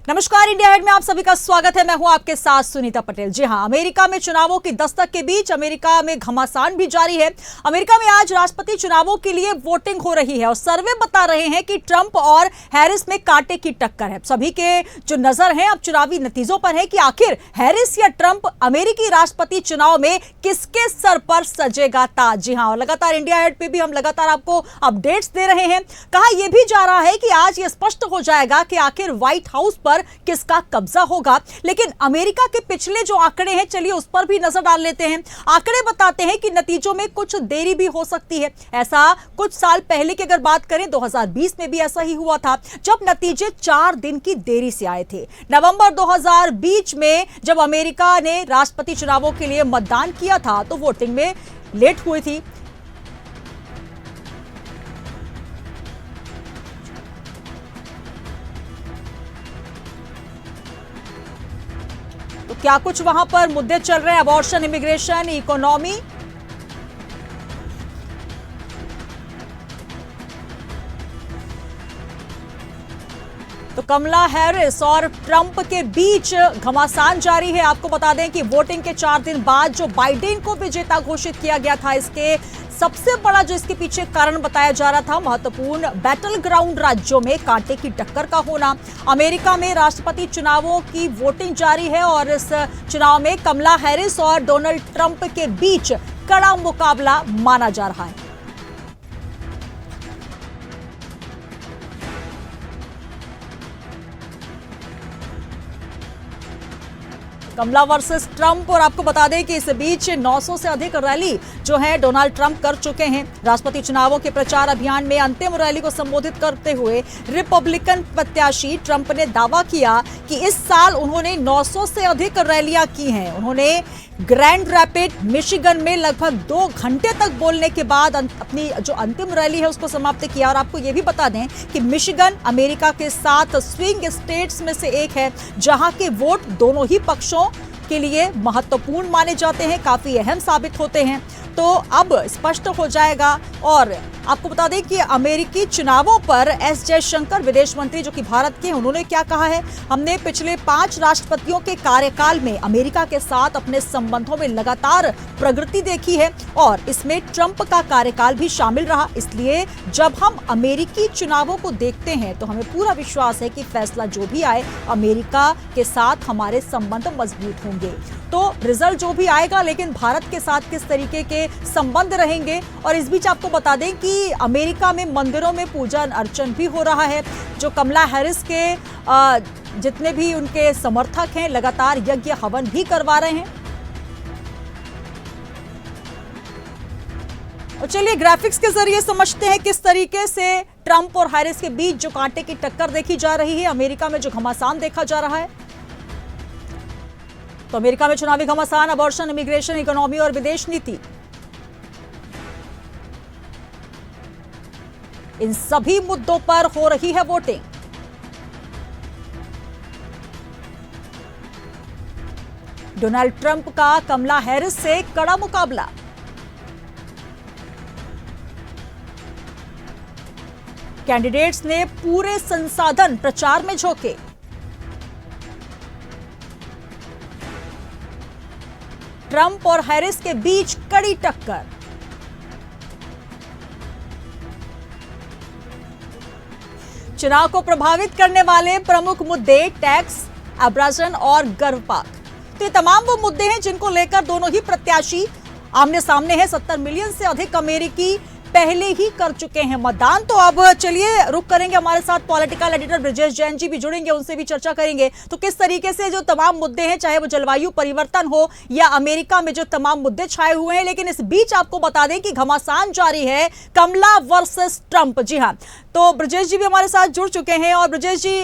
नमस्कार, India head में आप सभी का स्वागत है। मैं हूं आपके साथ सुनीता पटेल। जी हां, अमेरिका में चुनावों की दस्तक के बीच अमेरिका में घमासान भी जारी है। अमेरिका में आज राष्ट्रपति चुनावों के लिए वोटिंग हो रही है और सर्वे बता रहे हैं कि ट्रंप और हैरिस में कांटे की टक्कर है। सभी के जो नजर है अब चुनावी नतीजों पर है कि आखिर हैरिस या ट्रंप अमेरिकी राष्ट्रपति चुनाव में किसके सर पर सजेगा ताज। जी हां, और लगातार इंडिया हेड पे भी हम लगातार आपको अपडेट्स दे रहे हैं। कहा यह भी जा रहा है कि आज यह स्पष्ट हो जाएगा कि आखिर व्हाइट हाउस पर किसका कब्जा होगा। लेकिन अमेरिका के पिछले जो आंकड़े हैं, चलिए उस पर भी नजर डाल लेते हैं। आंकड़े बताते हैं कि नतीजों में कुछ देरी भी हो सकती है। ऐसा कुछ साल पहले की अगर बात करें, 2020 में भी ऐसा ही हुआ था, जब नतीजे 4 दिन की देरी से आए थे। नवंबर 2020 में जब अमेरिका ने राष्ट्रपति चुनावों के लिए मतदान किया था तो वोटिंग में लेट हुई थी। तो क्या कुछ वहां पर मुद्दे चल रहे हैं? Abortion, immigration, economy. तो कमला हैरिस और ट्रंप के बीच घमासान जारी है। आपको बता दें कि वोटिंग के 4 दिन बाद जो बाइडेन को विजेता घोषित किया गया था, इसके सबसे बड़ा जो इसके पीछे कारण बताया जा रहा था, महत्वपूर्ण बैटल ग्राउंड राज्यों में कांटे की टक्कर का होना। अमेरिका में राष्ट्रपति चुनावों की वोटिंग जारी है और इस चुनाव में कमला हैरिस और डोनाल्ड ट्रंप के बीच कड़ा मुकाबला माना जा रहा है। कमला वर्सेस ट्रंप। और आपको बता दें कि इस बीच 900 से अधिक रैली जो है डोनाल्ड ट्रंप कर चुके हैं। राष्ट्रपति चुनावों के प्रचार अभियान में अंतिम रैली को संबोधित करते हुए रिपब्लिकन प्रत्याशी ट्रंप ने दावा किया कि इस साल उन्होंने 900 से अधिक रैलियां की हैं। उन्होंने ग्रैंड रैपिड मिशिगन में लगभग 2 घंटे तक बोलने के बाद अपनी जो अंतिम रैली है उसको समाप्त किया। और आपको यह भी बता दें कि मिशिगन अमेरिका के 7 स्विंग स्टेट्स में से एक है, जहां के वोट दोनों ही पक्षों के लिए महत्वपूर्ण माने जाते हैं, काफी अहम साबित होते हैं। तो अब स्पष्ट हो जाएगा। और आपको बता दें कि अमेरिकी चुनावों पर एस जयशंकर, विदेश मंत्री जो कि भारत के, उन्होंने क्या कहा है? हमने पिछले 5 राष्ट्रपतियों के कार्यकाल में अमेरिका के साथ अपने संबंधों में लगातार प्रगति देखी है और इसमें ट्रंप का कार्यकाल भी शामिल रहा। इसलिए जब हम अमेरिकी चुनावों को देखते हैं तो हमें पूरा विश्वास है कि फैसला जो भी आए, अमेरिका के साथ हमारे संबंध मजबूत होंगे। तो रिजल्ट जो भी आएगा, लेकिन भारत के साथ किस तरीके के संबंध रहेंगे। और इस बीच आपको बता दें कि अमेरिका में मंदिरों में पूजा अर्चन भी हो रहा है। जो कमला हैरिस के जितने भी उनके समर्थक हैं, लगातार यज्ञ हवन भी करवा रहे हैं। और चलिए ग्राफिक्स के जरिए समझते हैं किस तरीके से ट्रंप और हैरिस के बीच जो कांटे की टक्कर देखी जा रही है, अमेरिका में जो घमासान देखा जा रहा है। तो अमेरिका में चुनावी घमासान, अबॉर्शन, इमिग्रेशन, इकोनॉमी और विदेश नीति, इन सभी मुद्दों पर हो रही है वोटिंग। डोनाल्ड ट्रंप का कमला हैरिस से कड़ा मुकाबला। कैंडिडेट्स ने पूरे संसाधन प्रचार में झोंके। ट्रंप और हैरिस के बीच कड़ी टक्कर। चुनाव को प्रभावित करने वाले प्रमुख मुद्दे टैक्स, अब्राजन और गर्भपात। तो ये तमाम वो मुद्दे हैं जिनको लेकर दोनों ही प्रत्याशी आमने सामने हैं। 70 मिलियन से अधिक अमेरिकी पहले ही कर चुके हैं मतदान। तो अब चलिए रुक करेंगे, हमारे साथ पॉलिटिकल एडिटर ब्रिजेश जैन जी भी जुड़ेंगे, उनसे भी चर्चा करेंगे। तो किस तरीके से जो तमाम मुद्दे हैं, चाहे वो जलवायु परिवर्तन हो या अमेरिका में जो तमाम मुद्दे छाए हुए हैं, लेकिन इस बीच आपको बता दें कि घमासान जारी है, कमला वर्सेस ट्रंप। जी हाँ, तो ब्रिजेश जी भी हमारे साथ जुड़ चुके हैं। और ब्रिजेश जी,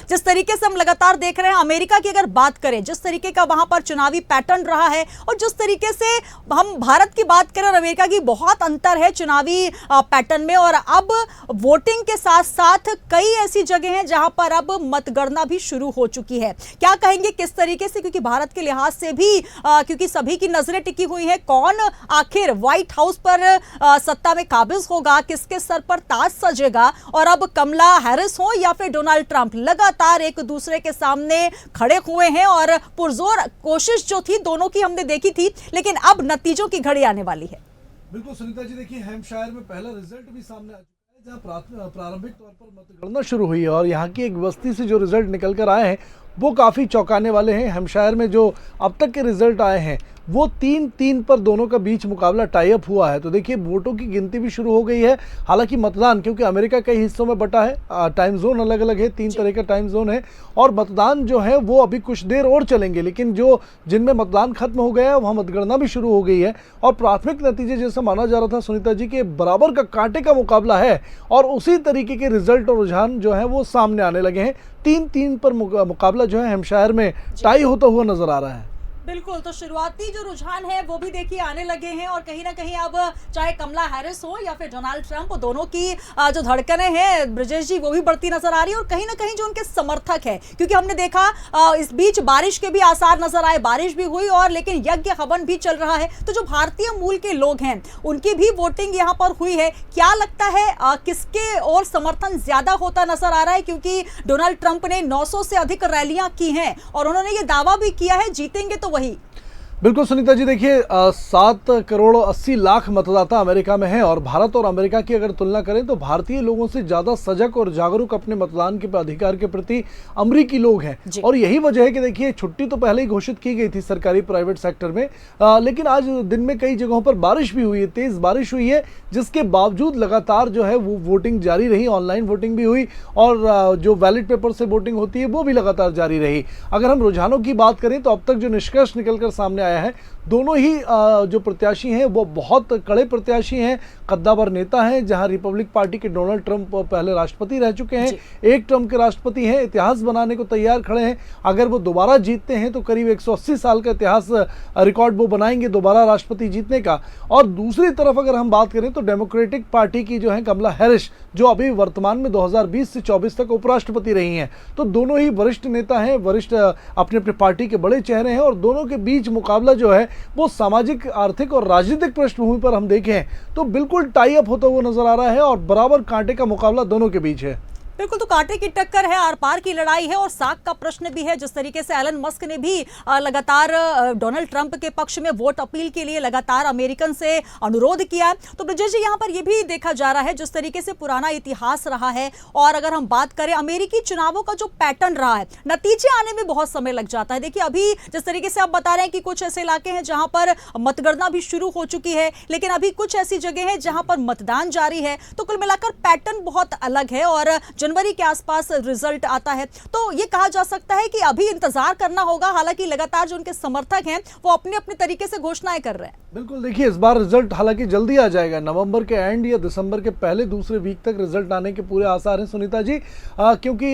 जिस तरीके से हम लगातार देख रहे हैं, अमेरिका की अगर बात करें, जिस तरीके का वहां पर चुनावी पैटर्न रहा है और जिस तरीके से हम भारत की बात करें और अमेरिका की, बहुत अंतर है चुनावी पैटर्न में। और अब वोटिंग के साथ साथ कई ऐसी जगह हैं जहां पर अब मतगणना भी शुरू हो चुकी है। क्या कहेंगे किस तरीके से, क्योंकि भारत के लिहाज से भी क्योंकि सभी की नजरें टिकी हुई हैं, कौन आखिर व्हाइट हाउस पर सत्ता में काबिज होगा, किसके सर पर ताज सजेगा, और अब कमला हैरिस हो या फिर डोनाल्ड ट्रंप लगातार एक दूसरे के सामने खड़े हुए हैं और पुरजोर कोशिश जो थी दोनों की हमने देखी थी, लेकिन अब नतीजों की घड़ी आने वाली है। बिल्कुल सुनीता जी, देखिए हैम्पशायर में पहला रिजल्ट भी सामने आ चुका है, जहां प्रारंभिक तौर पर मतगणना शुरू हुई है और यहाँ की एक बस्ती से जो रिजल्ट निकल कर आए हैं वो काफ़ी चौंकाने वाले हैं। हैम्पशायर में जो अब तक के रिजल्ट आए हैं वो 3-3 पर दोनों का बीच मुकाबला टाई अप हुआ है। तो देखिए वोटों की गिनती भी शुरू हो गई है। हालांकि मतदान, क्योंकि अमेरिका कई हिस्सों में बटा है, टाइम जोन अलग अलग है, 3 तरह का टाइम जोन है और मतदान जो है वो अभी कुछ देर और चलेंगे, लेकिन जो जिनमें मतदान खत्म हो गया है वहाँ मतगणना भी शुरू हो गई है और प्राथमिक नतीजे जैसा माना जा रहा था सुनीता जी के बराबर का कांटे का मुकाबला है और उसी तरीके के रिजल्ट और रुझान जो है वो सामने आने लगे हैं। 3-3 पर मुकाबला जो है हैम्पशायर में टाई होता हुआ नजर आ रहा है। बिल्कुल, तो शुरुआती जो रुझान है वो भी देखिए आने लगे हैं और कहीं ना कहीं अब चाहे कमला हैरिस हो या फिर डोनाल्ड ट्रंप, दोनों की जो धड़कनें हैं ब्रजेश जी वो भी बढ़ती नजर आ रही है और कहीं ना कहीं जो उनके समर्थक है, क्योंकि हमने देखा इस बीच बारिश के भी आसार नजर आए, बारिश भी हुई और लेकिन यज्ञ हवन भी चल रहा है। तो जो भारतीय मूल के लोग हैं उनकी भी वोटिंग यहाँ पर हुई है। क्या लगता है किसके और समर्थन ज्यादा होता नजर आ रहा है, क्योंकि डोनाल्ड ट्रंप ने 900 से अधिक रैलियां की हैं और उन्होंने ये दावा भी किया है जीतेंगे तो वही। बिल्कुल सुनीता जी, देखिए 7 करोड़ 80 लाख मतदाता अमेरिका में हैं और भारत और अमेरिका की अगर तुलना करें तो भारतीय लोगों से ज़्यादा सजग और जागरूक अपने मतदान के अधिकार के प्रति अमेरिकी लोग हैं और यही वजह है कि देखिए छुट्टी तो पहले ही घोषित की गई थी सरकारी प्राइवेट सेक्टर में, लेकिन आज दिन में कई जगहों पर बारिश भी हुई है, तेज़ बारिश हुई है, जिसके बावजूद लगातार जो है वो वोटिंग जारी रही, ऑनलाइन वोटिंग भी हुई और जो बैलेट पेपर से वोटिंग होती है वो भी लगातार जारी रही। अगर हम रुझानों की बात करें तो अब तक जो निष्कर्ष निकल कर सामने आया है, दोनों ही जो प्रत्याशी हैं वो बहुत कड़े प्रत्याशी हैं, कद्दावर नेता हैं। जहां रिपब्लिक पार्टी के डोनाल्ड ट्रंप पहले राष्ट्रपति रह चुके हैं, एक टर्म के राष्ट्रपति हैं, इतिहास बनाने को तैयार खड़े हैं। अगर वो दोबारा जीतते हैं तो करीब 180 साल का इतिहास रिकॉर्ड वो बनाएंगे दोबारा राष्ट्रपति जीतने का। और दूसरी तरफ अगर हम बात करें तो डेमोक्रेटिक पार्टी की जो है कमला हैरिस, जो अभी वर्तमान में 2020 से 24 तक उपराष्ट्रपति रही हैं, तो दोनों ही वरिष्ठ नेता हैं, वरिष्ठ अपने अपने पार्टी के बड़े चेहरे हैं और दोनों के बीच मुकाबला जो है वो सामाजिक, आर्थिक और राजनीतिक पृष्ठभूमि पर हम देखें तो बिल्कुल टाई अप होता हुआ नजर आ रहा है और बराबर कांटे का मुकाबला दोनों के बीच है। बिल्कुल, तो कांटे की टक्कर है, आर पार की लड़ाई है और साख का प्रश्न भी है। जिस तरीके से एलन मस्क ने भी लगातार डोनाल्ड ट्रंप के पक्ष में वोट अपील के लिए लगातार अमेरिकन से अनुरोध किया है, तो ब्रजेश जी यहाँ पर यह भी देखा जा रहा है जिस तरीके से पुराना इतिहास रहा है और अगर हम बात करें अमेरिकी चुनावों का जो पैटर्न रहा है, नतीजे आने में बहुत समय लग जाता है। देखिए अभी जिस तरीके से आप बता रहे हैं कि कुछ ऐसे इलाके हैं जहां पर मतगणना भी शुरू हो चुकी है, लेकिन अभी कुछ ऐसी जगह है जहां पर मतदान जारी है, तो कुल मिलाकर पैटर्न बहुत अलग है और जनवरी के आसपास रिजल्ट आता है। तो ये कहा जा सकता है कि अभी इंतजार करना होगा, हालांकि लगातार जो उनके समर्थक हैं वो अपने अपने तरीके से घोषणाएं कर रहे हैं। बिल्कुल, देखिए इस बार रिजल्ट हालांकि जल्दी आ जाएगा, नवंबर के एंड या दिसंबर के पहले दूसरे वीक तक रिजल्ट आने के पूरे आसार हैं सुनीता जी, क्योंकि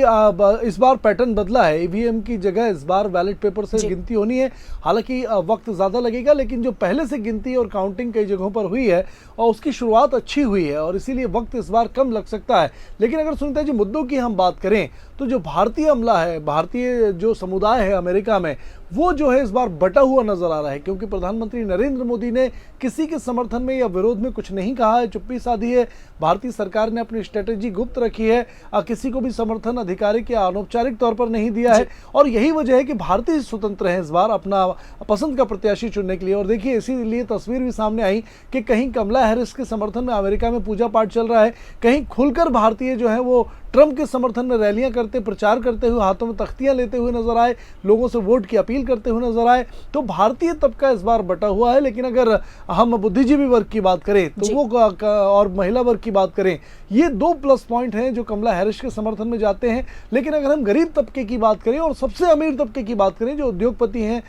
इस बार पैटर्न बदला है। ईवीएम की जगह इस बार बैलेट पेपर से गिनती होनी है। हालांकि वक्त ज्यादा लगेगा, लेकिन जो पहले से गिनती और काउंटिंग कई जगहों पर हुई है और उसकी शुरुआत अच्छी हुई है और इसीलिए वक्त इस बार कम लग सकता है। लेकिन अगर सुनीता जी मुद्दों की हम बात करें तो जो भारतीय अमला है, भारतीय जो समुदाय है अमेरिका में, वो जो है इस बार बटा हुआ नजर आ रहा है, क्योंकि प्रधानमंत्री नरेंद्र मोदी ने किसी के समर्थन में या विरोध में कुछ नहीं कहा है, चुप्पी साधी है। भारतीय सरकार ने अपनी स्ट्रेटेजी गुप्त रखी है, किसी को भी समर्थन आधिकारिक या अनौपचारिक तौर पर नहीं दिया है और यही वजह है कि भारतीय स्वतंत्र हैं इस बार अपना पसंद का प्रत्याशी चुनने के लिए। और देखिए इसीलिए तस्वीर भी सामने आई कि कहीं कमला हैरिस के समर्थन में अमेरिका में पूजा पाठ चल रहा है, कहीं खुलकर भारतीय जो है वो ट्रंप के समर्थन में रैलियां करते, प्रचार करते हुए, हाथों में तख्तियां लेते हुए नजर आए, लोगों से वोट की अपील करते हुए नजर आए। तो भारतीय तबका इस बार बटा हुआ है। लेकिन अगर हम बुद्धिजीवी वर्ग की बात करें तो वो और महिला वर्ग की बात करें, ये 2 प्लस पॉइंट हैं जो कमला हैरिस के समर्थन में जाते हैं। लेकिन अगर हम गरीब तबके की बात करें और सबसे अमीर तबके की बात करें, जो उद्योगपति हैं,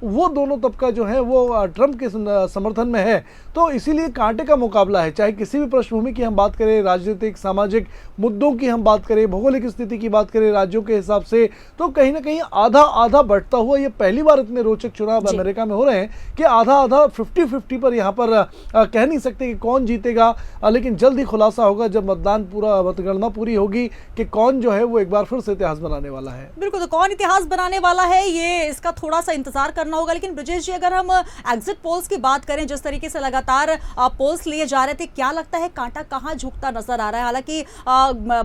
वो दोनों तबका जो है वो ट्रंप के समर्थन में है। तो इसीलिए कांटे का मुकाबला है, चाहे किसी भी पृष्ठभूमि की हम बात करें, राजनीतिक सामाजिक मुद्दों की हम बात करें, भौगोलिक स्थिति की बात करें, राज्यों के हिसाब से, तो कहीं ना कहीं आधा आधा बढ़ता हुआ ये पहली बार इतने रोचक चुनाव अमेरिका में हो रहे हैं कि आधा आधा 50-50 पर यहाँ पर कह नहीं सकते कि कौन जीतेगा, लेकिन जल्द ही खुलासा होगा जब मतगणना पूरी होगी कि कौन जो है वो एक बार फिर से इतिहास बनाने वाला है। बिल्कुल, तो कौन इतिहास बनाने वाला है ये इसका थोड़ा सा इंतजार करना होगा। लेकिन ब्रजेश जी, अगर हम एग्जिट पोल्स की बात करें, जिस तरीके से लगातार पोल्स लिए जा रहे थे, क्या लगता है कांटा कहां झुकता नजर आ रहा है? हालांकि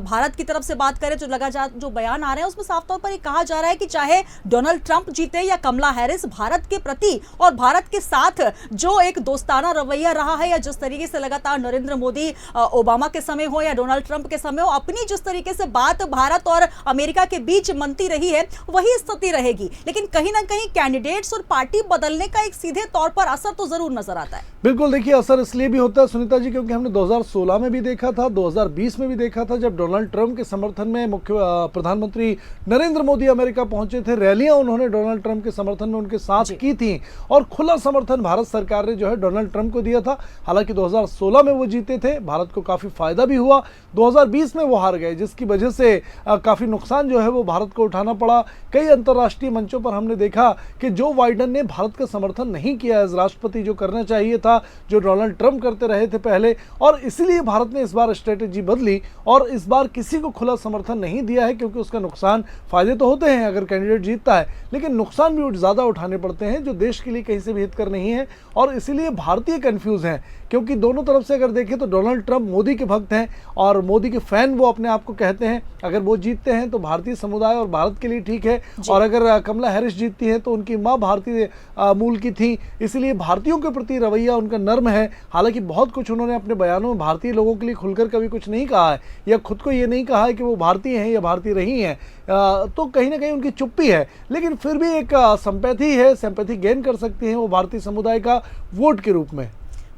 भारत की तरफ से बात करें तो लगातार जो बयान आ रहे हैं उसमें साफ तौर पर ये कहा जा रहा है कि चाहे डोनाल्ड ट्रंप जीते या कमला हैरिस, भारत के प्रति और भारत के साथ जो एक दोस्ताना रवैया रहा है, या जिस तरीके से लगातार नरेंद्र मोदी ओबामा के समय हो या डोनाल्ड ट्रंप के समय हो, अपनी जिस तरीके से बात भारत और अमेरिका के बीच बनती रही है वही स्थिति रहेगी। लेकिन कहीं ना कहीं कैंडिडेट्स और पार्टी बदलने का एक सीधे तौर पर असर तो जरूर नजर आता है। बिल्कुल, देखिए असर इसलिए भी होता है सुनीता जी क्योंकि हमने 2016 में भी देखा था, 2020 में भी देखा था, जब डोनाल्ड ट्रंप के समर्थन में प्रधानमंत्री नरेंद्र मोदी अमेरिका पहुंचे थे, रैलियां उन्होंने डोनाल्ड ट्रंप के समर्थन में उनके साथ की थी और खुला समर्थन भारत सरकार ने जो है डोनाल्ड ट्रंप को दिया था। हालांकि 2016 में वो जीते थे, भारत को काफी फायदा भी हुआ। 2020 में वो हार गए, जिसकी वजह से काफी नुकसान जो है वो भारत को उठाना पड़ा। कई अंतर्राष्ट्रीय मंचों पर हमने देखा कि जो बाइडेन ने भारत का समर्थन नहीं किया एज राष्ट्रपति, जो करना चाहिए था, जो डोनाल्ड ट्रंप करते रहे थे पहले, और इसीलिए भारत ने इस बार स्ट्रेटेजी बदली और इस बार किसी को खुला समर्थन नहीं दिया है, क्योंकि उसका नुकसान, फायदे तो होते हैं अगर कैंडिडेट जीतता है, लेकिन नुकसान भी ज्यादा उठाने पड़ते हैं जो देश के लिए कहीं से भी हितकर नहीं है। और इसीलिए भारतीय कंफ्यूज हैं, क्योंकि दोनों तरफ से अगर देखें तो डोनाल्ड ट्रंप मोदी के भक्त हैं और मोदी के फैन वो अपने आप को कहते हैं। अगर वो जीतते हैं तो भारतीय समुदाय और भारत के लिए ठीक है, और अगर कमला हैरिस जीतती है तो उनकी मां भारतीय मूल की थी, इसलिए भारतीयों के प्रति रवैया उनका नर्म है। हालांकि बहुत कुछ उन्होंने अपने बयानों में भारतीय लोगों के लिए खुलकर कभी कुछ नहीं कहा है, या खुद को ये नहीं कहा है कि वो भारतीय हैं या भारतीय रही हैं, तो कहीं ना कहीं उनकी चुप्पी है। लेकिन फिर भी एक सिंपैथी है, सिंपैथी गेन कर सकती हैं वो भारतीय समुदाय का वोट के रूप में।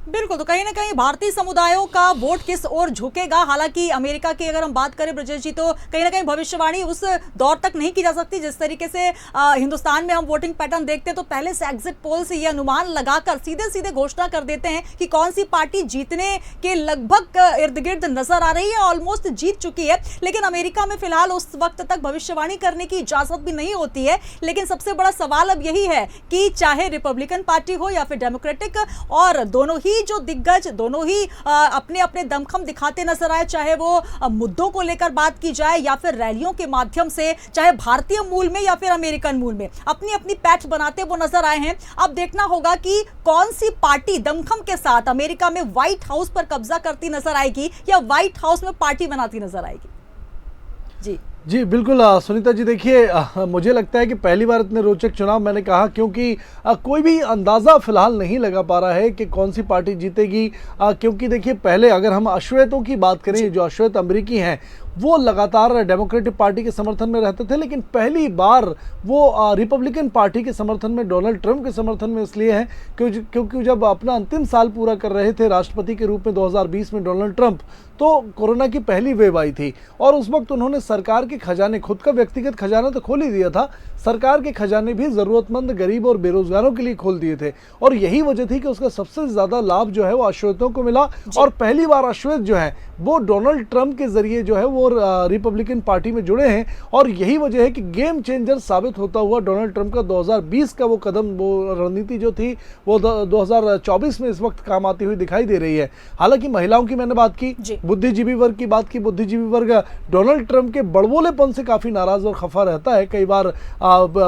बिल्कुल, तो कहीं ना कहीं भारतीय समुदायों का वोट किस ओर झुकेगा। हालांकि अमेरिका की अगर हम बात करें ब्रजेश जी, तो कहीं ना कहीं भविष्यवाणी उस दौर तक नहीं की जा सकती जिस तरीके से हिंदुस्तान में हम वोटिंग पैटर्न देखते हैं, तो पहले से एग्जिट पोल से ये अनुमान लगाकर सीधे सीधे घोषणा कर देते हैं कि कौन सी पार्टी जीतने के लगभग इर्द गिर्द नजर आ रही है, ऑलमोस्ट जीत चुकी है। लेकिन अमेरिका में फिलहाल उस वक्त तक भविष्यवाणी करने की इजाजत भी नहीं होती है। लेकिन सबसे बड़ा सवाल अब यही है कि चाहे रिपब्लिकन पार्टी हो या फिर डेमोक्रेटिक, और दोनों ही जो दिग्गज, दोनों ही अपने अपने दमखम दिखाते नजर आए, चाहे वो मुद्दों को लेकर बात की जाए या फिर रैलियों के माध्यम से, चाहे भारतीय मूल में या फिर अमेरिकन मूल में, अपनी अपनी पैठ बनाते वो नजर आए हैं। अब देखना होगा कि कौन सी पार्टी दमखम के साथ अमेरिका में व्हाइट हाउस पर कब्जा करती नजर आएगी या व्हाइट हाउस में पार्टी बनाती नजर आएगी। जी बिल्कुल सुनीता जी, देखिए मुझे लगता है कि पहली बार इतने रोचक चुनाव, मैंने कहा, क्योंकि कोई भी अंदाज़ा फिलहाल नहीं लगा पा रहा है कि कौन सी पार्टी जीतेगी। क्योंकि देखिए पहले अगर हम अश्वेतों की बात करें, जो अश्वेत अमेरिकी हैं वो लगातार डेमोक्रेटिक पार्टी के समर्थन में रहते थे, लेकिन पहली बार वो रिपब्लिकन पार्टी के समर्थन में, डोनाल्ड ट्रंप के समर्थन में इसलिए हैं क्योंकि जब अपना अंतिम साल पूरा कर रहे थे राष्ट्रपति के रूप में 2020 में डोनाल्ड ट्रंप, तो कोरोना की पहली वेव आई थी और उस वक्त उन्होंने सरकार के खजाने, खुद का व्यक्तिगत खजाना तो खोल ही दिया था, सरकार के खजाने भी ज़रूरतमंद गरीब और बेरोजगारों के लिए खोल दिए थे। और यही वजह थी कि उसका सबसे ज़्यादा लाभ जो है वो अश्वेतों को मिला, और पहली बार अश्वेत जो है वो डोनाल्ड ट्रंप के जरिए जो है वो रिपब्लिकन पार्टी में जुड़े हैं। और यही वजह है कि गेम चेंजर साबित होता हुआ डोनाल्ड ट्रंप का 2020 का वो कदम, वो रणनीति जो थी वो 2024 में इस वक्त काम आती हुई दिखाई दे रही है। हालांकि महिलाओं की मैंने बात की, बुद्धिजीवी वर्ग की बात की, बुद्धिजीवी वर्ग डोनाल्ड ट्रंप के बड़बोलेपन से काफ़ी नाराज और खफा रहता है। कई बार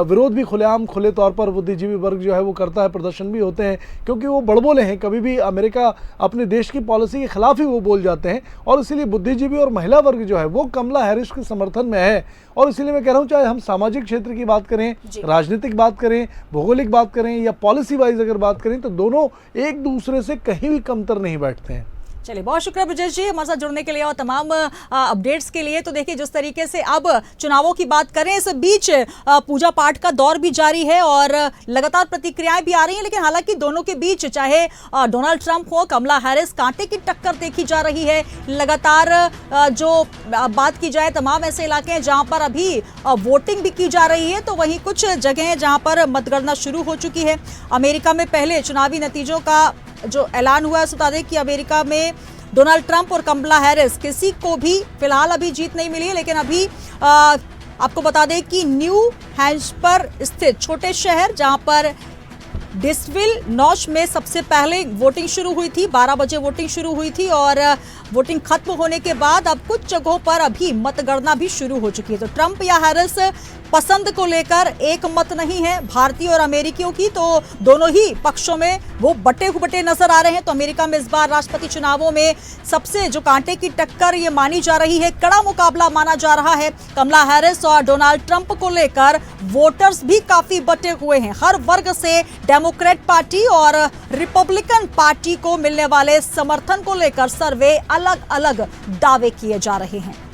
विरोध भी खुलेआम, खुले तौर पर बुद्धिजीवी वर्ग जो है वो करता है, प्रदर्शन भी होते हैं, क्योंकि वो बड़बोले हैं, कभी भी अमेरिका अपने देश की पॉलिसी के खिलाफ ही वो बोल जाते हैं। और इसीलिए बुद्धिजीवी और महिला वर्ग जो है वो कमला हैरिस के समर्थन में है। और इसीलिए मैं कह रहा हूँ, चाहे हम सामाजिक क्षेत्र की बात करें, राजनीतिक बात करें, भौगोलिक बात करें या पॉलिसी वाइज अगर बात करें, तो दोनों एक दूसरे से कहीं भी कमतर नहीं बैठते हैं। चलिए, बहुत शुक्रिया ब्रजेश जी हमारे साथ जुड़ने के लिए और तमाम अपडेट्स के लिए। तो देखिए, जिस तरीके से अब चुनावों की बात करें, इस बीच पूजा पाठ का दौर भी जारी है और लगातार प्रतिक्रियाएं भी आ रही हैं। लेकिन हालांकि दोनों के बीच, चाहे डोनाल्ड ट्रंप हो, कमला हैरिस, कांटे की टक्कर देखी जा रही है। लगातार जो बात की जाए, तमाम ऐसे इलाके हैं जहां पर अभी वोटिंग भी की जा रही है, तो वहीं कुछ जगह हैं जहां पर मतगणना शुरू हो चुकी है। अमेरिका में पहले चुनावी नतीजों का जो ऐलान हुआ है, बता दें कि अमेरिका में डोनाल्ड ट्रंप और कमला हैरिस, किसी को भी फिलहाल अभी जीत नहीं मिली है, लेकिन अभी आपको बता दें कि न्यू हैम्पशायर स्थित छोटे शहर जहां पर डिसविल नॉच में सबसे पहले वोटिंग शुरू हुई थी, 12 बजे वोटिंग शुरू हुई थी और वोटिंग खत्म होने के बाद अब कुछ जगहों पर अभी मतगणना भी शुरू हो चुकी है। तो ट्रंप या हैरिस पसंद को लेकर एक मत नहीं है भारतीय और अमेरिकियों की, तो दोनों ही पक्षों में वो बटे नजर आ रहे हैं। तो अमेरिका में इस बार राष्ट्रपति चुनावों में सबसे जो कांटे की टक्कर ये मानी जा रही है, कड़ा मुकाबला माना जा रहा है। कमला हैरिस और डोनाल्ड ट्रंप को लेकर वोटर्स भी काफी बटे हुए हैं। हर वर्ग से डेमोक्रेट पार्टी और रिपब्लिकन पार्टी को मिलने वाले समर्थन को लेकर सर्वे अलग अलग दावे किए जा रहे हैं।